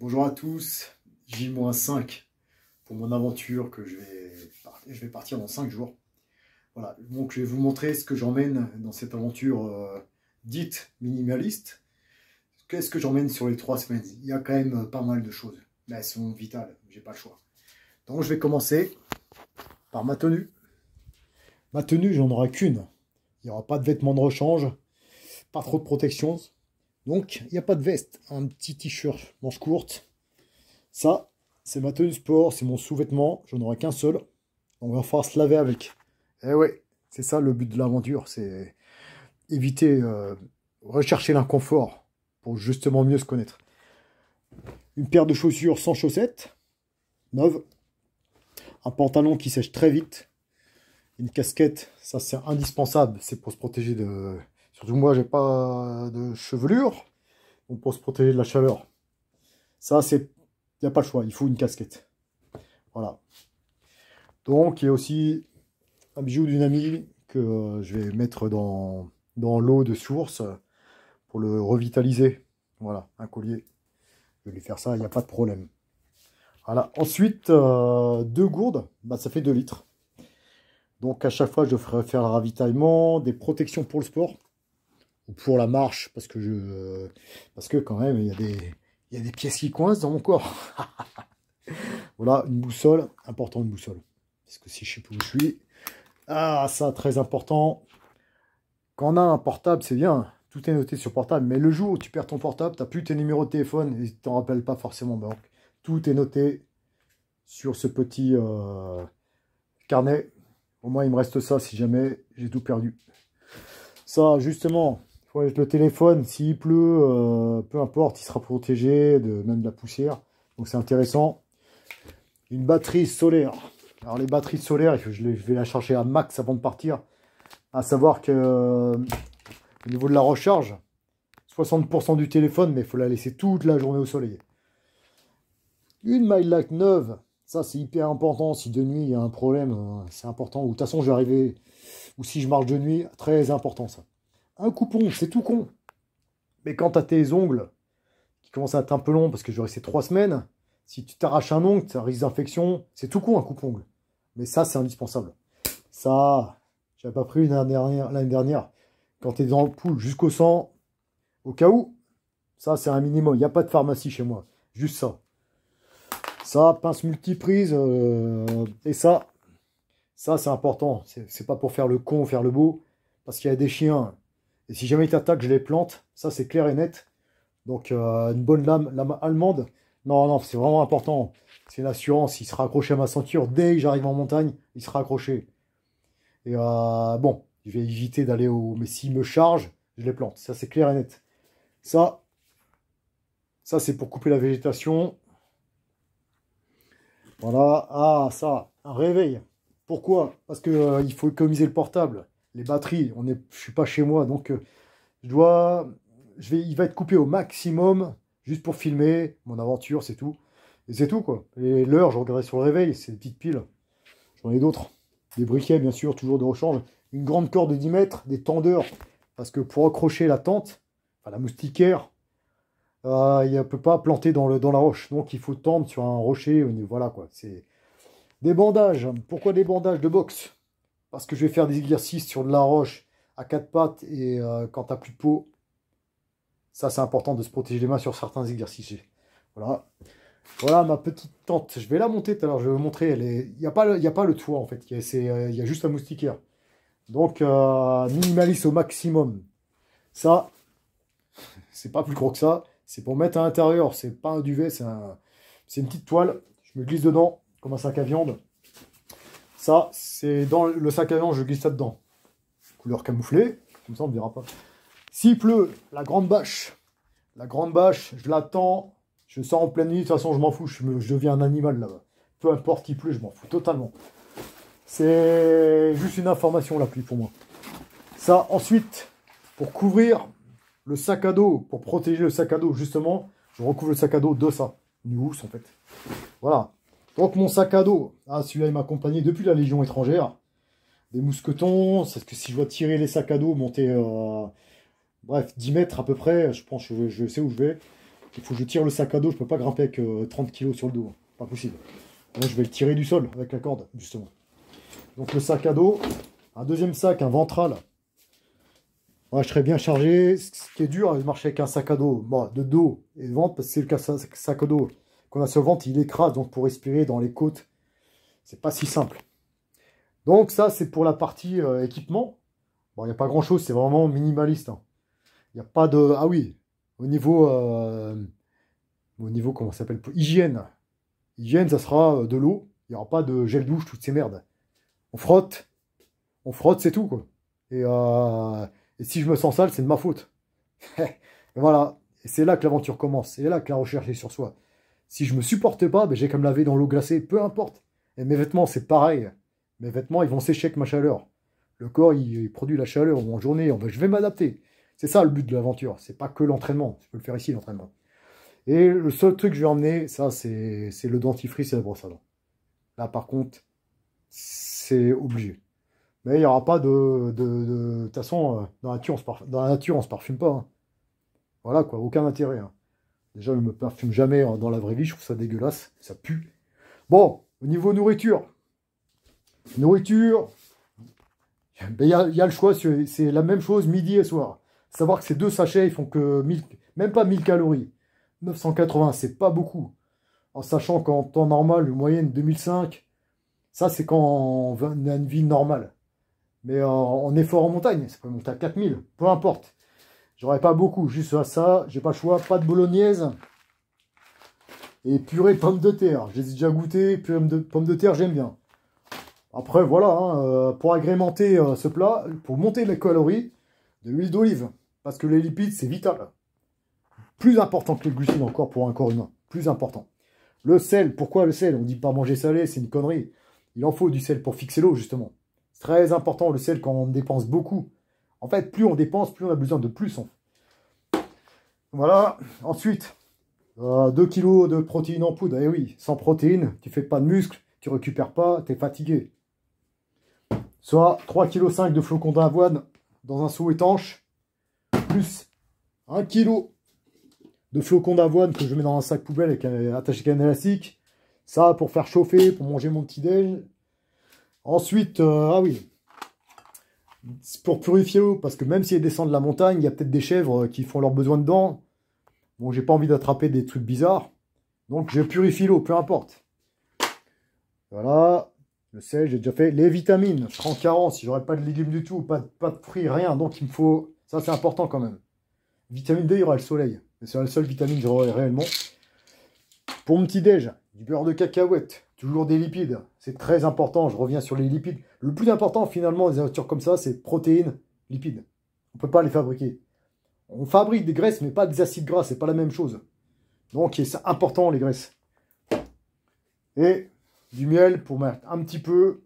Bonjour à tous, J-5 pour mon aventure que je vais partir dans 5 jours. Voilà, donc je vais vous montrer ce que j'emmène dans cette aventure dite minimaliste. Qu'est-ce que j'emmène sur les 3 semaines? Il y a quand même pas mal de choses, mais elles sont vitales, j'ai pas le choix. Donc je vais commencer par ma tenue. Ma tenue, j'en aurai qu'une. Il n'y aura pas de vêtements de rechange, pas trop de protection. Donc, il n'y a pas de veste, un petit t-shirt manche courte. Ça, c'est ma tenue sport, c'est mon sous-vêtement, j'en aurai qu'un seul. On va falloir se laver avec. Eh ouais, c'est ça le but de l'aventure, c'est éviter, rechercher l'inconfort pour justement mieux se connaître. Une paire de chaussures sans chaussettes, neuve. Un pantalon qui sèche très vite. Une casquette, ça c'est indispensable, c'est pour se protéger de... Surtout moi, j'ai pas de chevelure, donc pour se protéger de la chaleur. Ça, c'est... Il n'y a pas le choix, il faut une casquette. Voilà. Donc, il y a aussi un bijou d'une amie que je vais mettre dans l'eau de source pour le revitaliser. Voilà, un collier. Je vais lui faire ça, il n'y a pas de problème. Voilà. Ensuite, 2 gourdes, bah, ça fait 2 litres. Donc, à chaque fois, je ferai faire le ravitaillement, des protections pour le sport ou pour la marche, parce que quand même, il y a des pièces qui coincent dans mon corps. Voilà, une boussole, important une boussole. Parce que si je sais plus où je suis. Ah, ça, très important. Quand on a un portable, c'est bien. Tout est noté sur portable. Mais le jour où tu perds ton portable, tu n'as plus tes numéros de téléphone et tu t'en rappelles pas forcément. Donc, tout est noté sur ce petit carnet. Au moins, il me reste ça si jamais j'ai tout perdu. Ça, justement, il faut avec le téléphone. S'il pleut, peu importe, il sera protégé même de la poussière. Donc, c'est intéressant. Une batterie solaire. Alors les batteries solaires, je vais la chercher à max avant de partir. À savoir que au niveau de la recharge, 60% du téléphone, mais il faut la laisser toute la journée au soleil. Une MyLight neuve, ça c'est hyper important. Si de nuit il y a un problème, c'est important. Ou de toute façon je vais arriver, ou si je marche de nuit, très important ça. Un coupon, c'est tout con. Mais quand tu as tes ongles qui commencent à être un peu longs, parce que je vais rester 3 semaines, si tu t'arraches un ongle, tu as risque d'infection. C'est tout con un coupe-ongle. Mais ça, c'est indispensable. Ça, j'avais pas pris l'année dernière. Quand tu es dans le pool jusqu'au sang, au cas où, ça, c'est un minimum. Il n'y a pas de pharmacie chez moi. Juste ça. Ça, pince multiprise. Et ça, c'est important. C'est pas pour faire le con, faire le beau. Parce qu'il y a des chiens. Et si jamais ils t'attaquent, je les plante. Ça, c'est clair et net. Donc, une bonne lame allemande. Non, non, c'est vraiment important. C'est une assurance. Il sera accroché à ma ceinture. Dès que j'arrive en montagne, il sera accroché. Et bon, je vais éviter d'aller au... Mais s'il me charge, je les plante. Ça, c'est clair et net. Ça c'est pour couper la végétation. Voilà. Ah, ça, un réveil. Pourquoi? Parce que il faut économiser le portable. Les batteries, je suis pas chez moi, donc il va être coupé au maximum. Juste pour filmer mon aventure, c'est tout. Et c'est tout, quoi. Et l'heure, je regarderai sur le réveil, c'est des petites piles. J'en ai d'autres. Des briquets, bien sûr, toujours de rechange. Une grande corde de 10 mètres, des tendeurs. Parce que pour accrocher la tente, enfin la moustiquaire, il ne peut pas planter dans la roche. Donc, il faut tendre sur un rocher. Voilà, quoi. C'est des bandages. Pourquoi des bandages de boxe? Parce que je vais faire des exercices sur de la roche à 4 pattes. Et quand tu n'as plus de peau, ça, c'est important de se protéger les mains sur certains exercices. Voilà. Voilà ma petite tente. Je vais la monter tout à l'heure. Je vais vous montrer. Il n'y a pas le toit, en fait. Il y a juste la moustiquaire. Donc, minimaliste au maximum. Ça, c'est pas plus gros que ça. C'est pour mettre à l'intérieur. C'est pas un duvet. C'est une petite toile. Je me glisse dedans, comme un sac à viande. Ça, c'est dans le sac à viande. Je glisse ça dedans. Couleur camouflée. Comme ça, on ne verra pas. S'il pleut, la grande bâche, je l'attends, je sors en pleine nuit, de toute façon je m'en fous, je deviens un animal là-bas. Peu importe qu'il pleut, je m'en fous totalement. C'est juste une information la pluie pour moi. Ça, ensuite, pour couvrir le sac à dos, pour protéger le sac à dos, justement, je recouvre le sac à dos de ça. Une housse en fait. Voilà. Donc mon sac à dos, celui-là il m'a accompagné depuis la Légion étrangère. Des mousquetons, c'est que si je dois tirer les sacs à dos, monter... bref, 10 mètres à peu près, je pense que je sais où je vais. Il faut que je tire le sac à dos, je peux pas grimper avec 30 kilos sur le dos. Pas possible. Là, je vais le tirer du sol avec la corde, justement. Donc le sac à dos, un deuxième sac, un ventral. Ouais, je serais bien chargé. Ce qui est dur, de marcher avec un sac à dos, bon, de dos et de ventre, parce que c'est le sac à dos qu'on a sur le ventre, il écrase, donc pour respirer dans les côtes, c'est pas si simple. Donc ça, c'est pour la partie équipement. Bon, il n'y a pas grand-chose, c'est vraiment minimaliste. Hein. Il n'y a pas de... Ah oui, au niveau, comment ça s'appelle? Hygiène. Hygiène, ça sera de l'eau. Il n'y aura pas de gel douche, toutes ces merdes. On frotte, c'est tout, quoi. Et si je me sens sale, c'est de ma faute. Et voilà. Et c'est là que l'aventure commence. C'est là que la recherche est sur soi. Si je me supporte pas, ben j'ai qu'à me laver dans l'eau glacée. Peu importe. Et mes vêtements, c'est pareil. Mes vêtements, ils vont sécher avec ma chaleur. Le corps, il produit la chaleur en journée. Ben, je vais m'adapter. C'est ça le but de l'aventure. C'est pas que l'entraînement. Je peux le faire ici, l'entraînement. Et le seul truc que je vais emmener, ça, c'est le dentifrice et la brosse à dents. Là, par contre, c'est obligé. Mais il n'y aura pas de toute façon, dans la nature, on se parfume pas. Hein. Voilà, quoi, aucun intérêt. Hein. Déjà, je ne me parfume jamais dans la vraie vie, je trouve ça dégueulasse, ça pue. Bon, au niveau nourriture. Nourriture, ben, y a le choix, c'est la même chose midi et soir. Savoir que ces deux sachets, ils font que même pas 1000 calories. 980, c'est pas beaucoup. En sachant qu'en temps normal, une moyenne 2005, ça c'est quand on a une vie normale. Mais en effort en montagne, ça peut monter à 4000, peu importe. J'aurais pas beaucoup, juste à ça, j'ai pas le choix, pas de bolognaise. Et purée pommes de terre, j'ai déjà goûté, purée de pommes de terre, j'aime bien. Après, voilà, hein, pour agrémenter ce plat, pour monter les calories, de l'huile d'olive. Parce que les lipides, c'est vital. Plus important que les glucides encore pour un corps humain. Plus important. Le sel, pourquoi le sel? On dit pas manger salé, c'est une connerie. Il en faut du sel pour fixer l'eau, justement. C'est très important le sel quand on dépense beaucoup. En fait, plus on dépense, plus on a besoin de plus. Voilà. Ensuite, 2 kg de protéines en poudre. Eh oui, sans protéines, tu fais pas de muscles, tu récupères pas, tu es fatigué. Soit 3,5 kg de flocons d'avoine dans un seau étanche, plus 1 kg de flocons d'avoine que je mets dans un sac poubelle avec attaché avec un élastique. Ça, pour faire chauffer, pour manger mon petit-déj. Ensuite, ah oui, pour purifier l'eau, parce que même si elles descendent de la montagne, il y a peut-être des chèvres qui font leurs besoins dedans. Bon, j'ai pas envie d'attraper des trucs bizarres. Donc, je purifie l'eau, peu importe. Voilà. Le sel, j'ai déjà fait. Les vitamines, je serai en carence. Si j'aurais pas de légumes du tout, pas de fruits, rien. Donc, il me faut... Ça, c'est important quand même. Vitamine D, il y aura le soleil. C'est la seule vitamine que j'aurai réellement. Pour mon petit-déj, du beurre de cacahuète. Toujours des lipides. C'est très important. Je reviens sur les lipides. Le plus important, finalement, des nourritures comme ça, c'est protéines, lipides. On ne peut pas les fabriquer. On fabrique des graisses, mais pas des acides gras. C'est pas la même chose. Donc, c'est important, les graisses. Et du miel pour mettre un petit peu.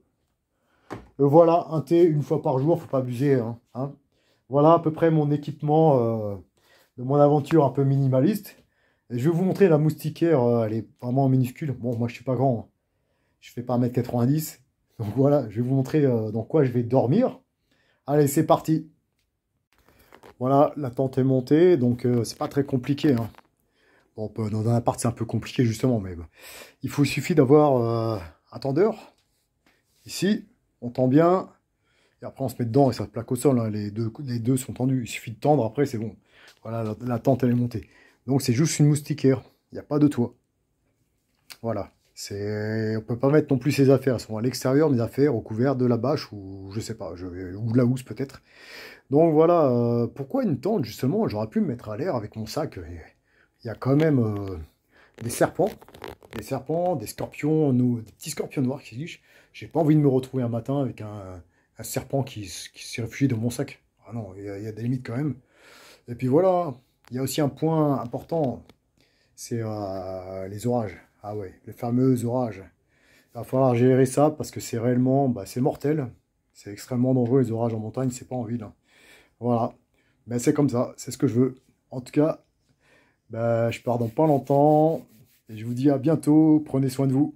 Voilà, un thé une fois par jour. Faut pas abuser. Hein. Voilà à peu près mon équipement de mon aventure un peu minimaliste. Et je vais vous montrer la moustiquaire. Elle est vraiment minuscule. Bon, moi, je suis pas grand. Hein. Je fais pas 1,90 m. Donc voilà, je vais vous montrer dans quoi je vais dormir. Allez, c'est parti. Voilà, la tente est montée. Donc, c'est pas très compliqué. Hein. Bon, dans un appart, c'est un peu compliqué, justement. Mais il suffit d'avoir un tendeur. Ici, on tend bien. Et après, on se met dedans et ça plaque au sol. Hein. Les deux sont tendus. Il suffit de tendre. Après, c'est bon. Voilà, la tente, elle est montée. Donc, c'est juste une moustiquaire. Il n'y a pas de toit. Voilà. On ne peut pas mettre non plus ses affaires. Elles sont à l'extérieur, mes affaires, au couvert de la bâche ou je sais pas, ou de la housse peut-être. Donc voilà, pourquoi une tente justement? J'aurais pu me mettre à l'air avec mon sac. Il y a quand même des serpents, des scorpions, des petits scorpions noirs qui se disent. J'ai pas envie de me retrouver un matin avec un serpent qui s'est réfugié dans mon sac. Ah non, il y a des limites quand même. Et puis voilà, il y a aussi un point important, c'est les orages. Ah ouais, les fameux orages. Il va falloir gérer ça parce que c'est réellement, c'est mortel. C'est extrêmement dangereux les orages en montagne, c'est pas en ville. Hein. Voilà, mais c'est comme ça, c'est ce que je veux. En tout cas, je pars dans pas longtemps. Et je vous dis à bientôt, prenez soin de vous.